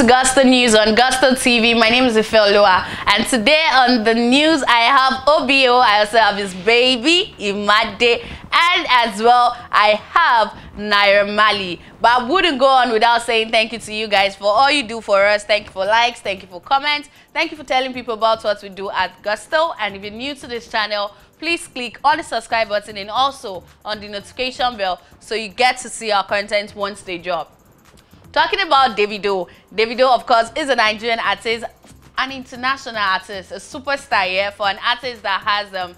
Gusto News on Gusto TV. My name is Ifelua, and today on the news I have OBO. I also have his baby Imade, and as well I have Naira Marley. But I wouldn't go on without saying thank you to you guys for all you do for us. Thank you for likes, thank you for comments, thank you for telling people about what we do at Gusto. And if you're new to this channel, please click on the subscribe button and also on the notification bell so you get to see our content once they drop. Talking about Davido. Davido, of course, is a Nigerian artist, an international artist, a superstar here for an artist that has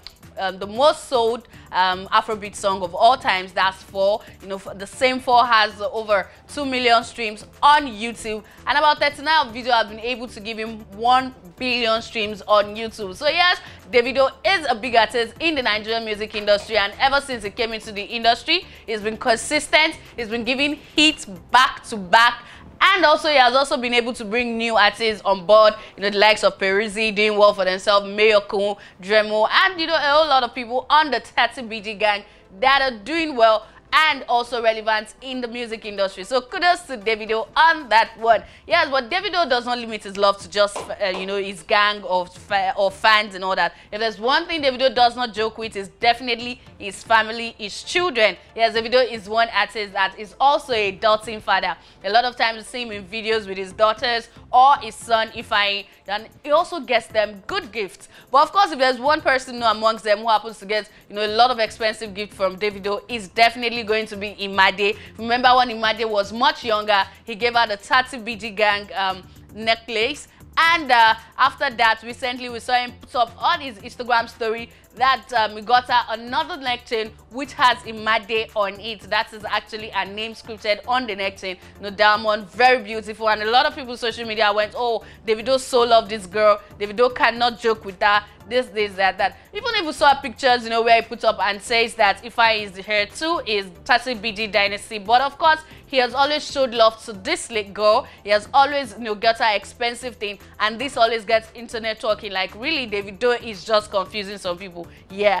the most sold Afrobeat song of all times. That's 4. You know, the same 4 has over 2 million streams on YouTube, and about 39 of video have been able to give him 1 billion streams on YouTube. So yes, Davido is a big artist in the Nigerian music industry, and ever since he came into the industry, he's been consistent. He's been giving hits back to back. And also, he has also been able to bring new artists on board, you know, the likes of Peruzzi doing well for themselves, Mayokun, Dremo, and, you know, a whole lot of people on the 30BG gang that are doing well and also relevant in the music industry. So kudos to Davido on that one. Yes, but Davido does not limit his love to just, you know, his gang or fans and all that. If there's one thing Davido does not joke with, is definitely his family, his children. Yes, Davido is one artist that is also a doting father. A lot of times you see him in videos with his daughters or his son, Ifeanyi, and he also gets them good gifts. But of course, if there's one person amongst them who happens to get, you know, a lot of expensive gifts from Davido, is definitely going to be Imade. Remember when Imade was much younger, he gave her the 30BG gang necklace. And after that, recently we saw him put up on his Instagram story that we got her another neck chain which has Imade on it. That is actually a name scripted on the neck chain. No diamond, very beautiful. And a lot of people on social media went, oh, Davido so loved this girl. Davido cannot joke with her. This, that. Even if we saw pictures, you know, where he put up and says that Ifeanyi is here too, is 30BG dynasty. But of course, he has always showed love to this little girl. He has always, you know, got her expensive thing, and this always gets internet talking like, really, Davido is just confusing some people. Yeah,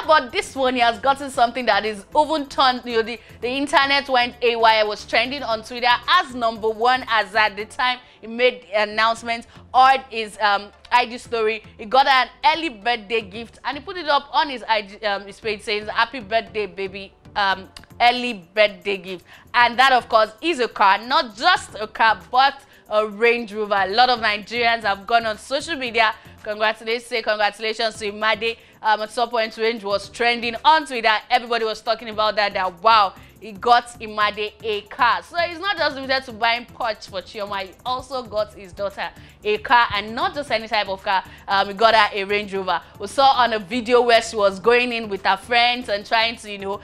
but this one, he has gotten something that is even turned, you know, the internet went AY. Was trending on Twitter as #1 as at the time he made the announcement on his IG story. He got an early birthday gift, and he put it up on his IG his page saying, "Happy birthday, baby." Early birthday gift. And that, of course, is a car. Not just a car, but a Range Rover. A lot of Nigerians have gone on social media. Congratulations to Imade. At some point, Range was trending on Twitter. Everybody was talking about that wow, he got Imade a car. So he's not just limited to buying Porsche for Chioma, he also got his daughter a car, and not just any type of car. He got her a Range Rover. We saw on a video where she was going in with her friends and trying to, you know,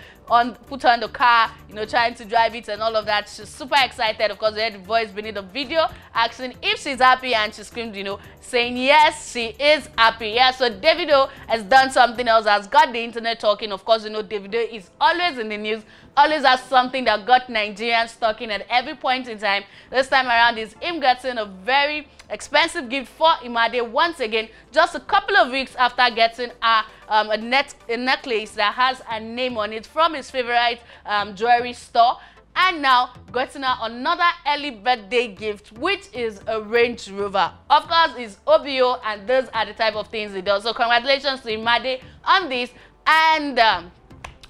put on the car, you know, trying to drive it and all of that. She's super excited. Of course, we heard the voice beneath the video asking if she's happy, and she screamed, you know, saying yes, she is happy. Yeah, so Davido has done something else, has got the internet talking. Of course, you know, Davido is always in the news, always has something that got Nigerians talking at every point in time. This time around is him getting a very expensive gift for Imade once again, just a couple of weeks after getting a necklace that has a name on it from his favorite jewelry store. And now getting her another early birthday gift, which is a Range Rover. Of course, it's OBO, and those are the type of things he does. So congratulations to Imade on this. And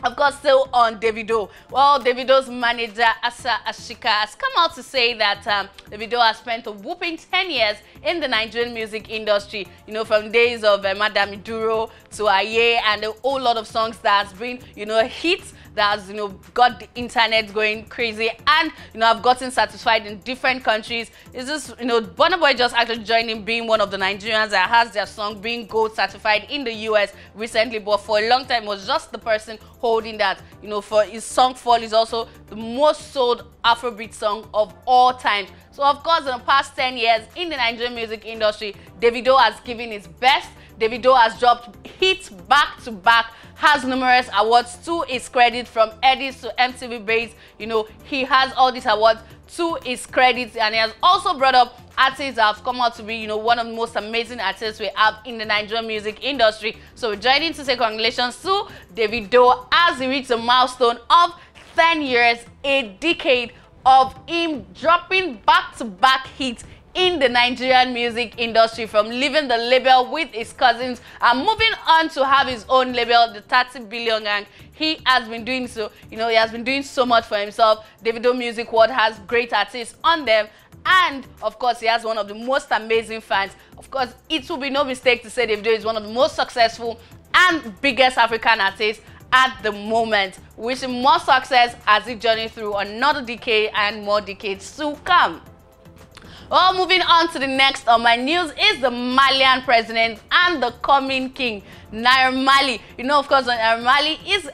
of course, still on Davido. Well, Davido's manager, Asa Ashika, has come out to say that Davido has spent a whooping 10 years in the Nigerian music industry. You know, from days of Madame Duro to Aye, and a whole lot of songs that has been, you know, hits that has, you know, got the internet going crazy, and, you know, I've gotten certified in different countries. It's just, you know, Burna Boy just actually joined in being one of the Nigerians that has their song being gold certified in the US recently, but for a long time was just the person holding that. You know, for his song Fall is also the most sold Afrobeat song of all time. So of course, in the past 10 years in the Nigerian music industry, Davido has given his best. Davido has dropped hits back to back, has numerous awards to his credit, from Eddies to MTV Base. You know, he has all these awards to his credit, and he has also brought up artists that have come out to be, you know, one of the most amazing artists we have in the Nigerian music industry. So we're joining to say congratulations to Davido as he reached a milestone of 10 years, a decade of him dropping back-to-back hits in the Nigerian music industry, from leaving the label with his cousins and moving on to have his own label, the 30 Billion Gang. He has been doing so, he has been doing so much for himself. Davido Music World has great artists on them, and of course he has one of the most amazing fans. Of course, it will be no mistake to say Davido is one of the most successful and biggest African artists at the moment. Wish him more success as he journeys through another decade and more decades to come. Well, moving on to the next on my news is the Malian president and the coming king, Naira Marley. Of course, Naira Marley is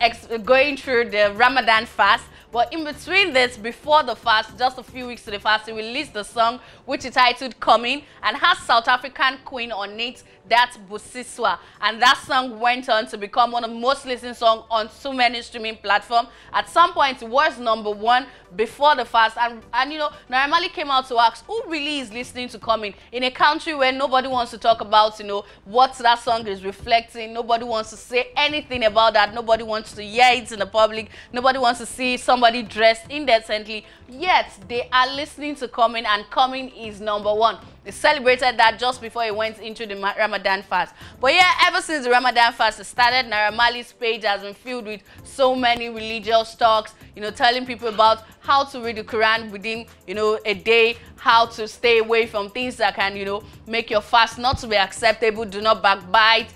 going through the Ramadan fast. But in between this, before the fast, just a few weeks to the fast, he released the song which is titled Coming and has South African queen on it, that's Busiswa. And that song went on to become one of the most listened songs on so many streaming platforms. At some point, it was #1 before the fast. And Naira Marley came out to ask who really is listening to Coming in a country where nobody wants to talk about, what that song is reflecting. Nobody wants to say anything about that. Nobody wants to hear it in the public. Nobody wants to see somebody dressed indecently. Yet, they are listening to Coming, and Coming is #1. They celebrated that just before he went into the Ramadan fast. But yeah, ever since the Ramadan fast started, Naira Marley's page has been filled with so many religious talks, telling people about how to read the Quran within, a day, how to stay away from things that can, make your fast not to be acceptable. Do not backbite,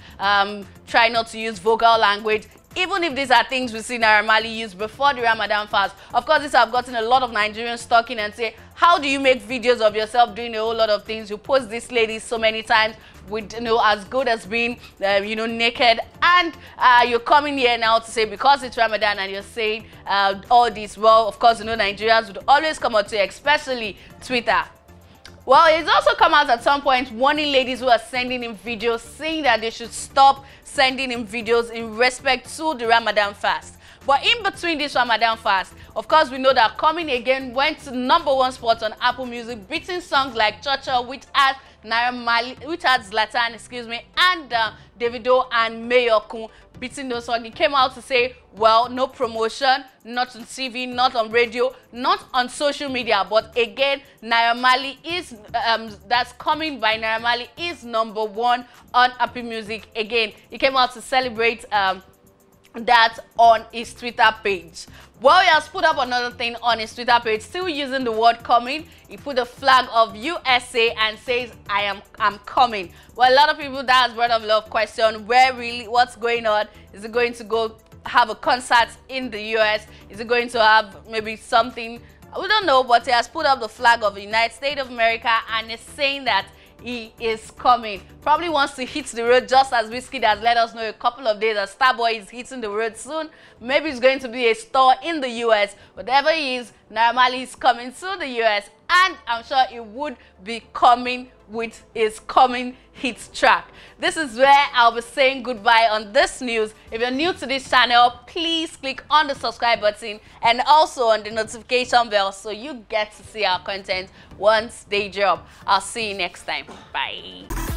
try not to use vulgar language. Even if these are things we see Naira Marley use before the Ramadan fast. Of course, these have gotten a lot of Nigerians talking and say, how do you make videos of yourself doing a whole lot of things? You post this lady so many times with, as good as being, naked. And you're coming here now to say, because it's Ramadan and you're saying all this. Well, of course, Nigerians would always come out to you, especially Twitter. Well, it's also come out at some point warning ladies who are sending in videos, saying that they should stop sending in videos in respect to the Ramadan fast. But in between this Ramadan fast, of course, we know that Coming Again went to #1 spot on Apple Music, beating songs like Cha-Cha, which has Naira Marley, which has Zlatan, and Davido and Mayokun, beating those songs. He came out to say, well, no promotion, not on TV, not on radio, not on social media. But again, Naira Marley is, that's Coming by Naira Marley is #1 on Apple Music. Again, he came out to celebrate that on his Twitter page. Well, he has put up another thing on his Twitter page, still using the word coming. He put a flag of USA and says, I'm coming. Well, a lot of people, that has brought up a lot of questions. What's going on? Is it going to go have a concert in the US? Is it going to have maybe something? We don't know, but he has put up the flag of the United States of America and is saying that he is coming. Probably wants to hit the road, just as Wizkid has let us know a couple of days that Starboy is hitting the road soon. Maybe it's going to be a store in the US. Whatever he is, Naira Marley is coming to the US, and I'm sure he would be coming with his coming hit track. This is where I'll be saying goodbye on this news. If you're new to this channel, please click on the subscribe button and also on the notification bell so you get to see our content once they drop. I'll see you next time. Bye.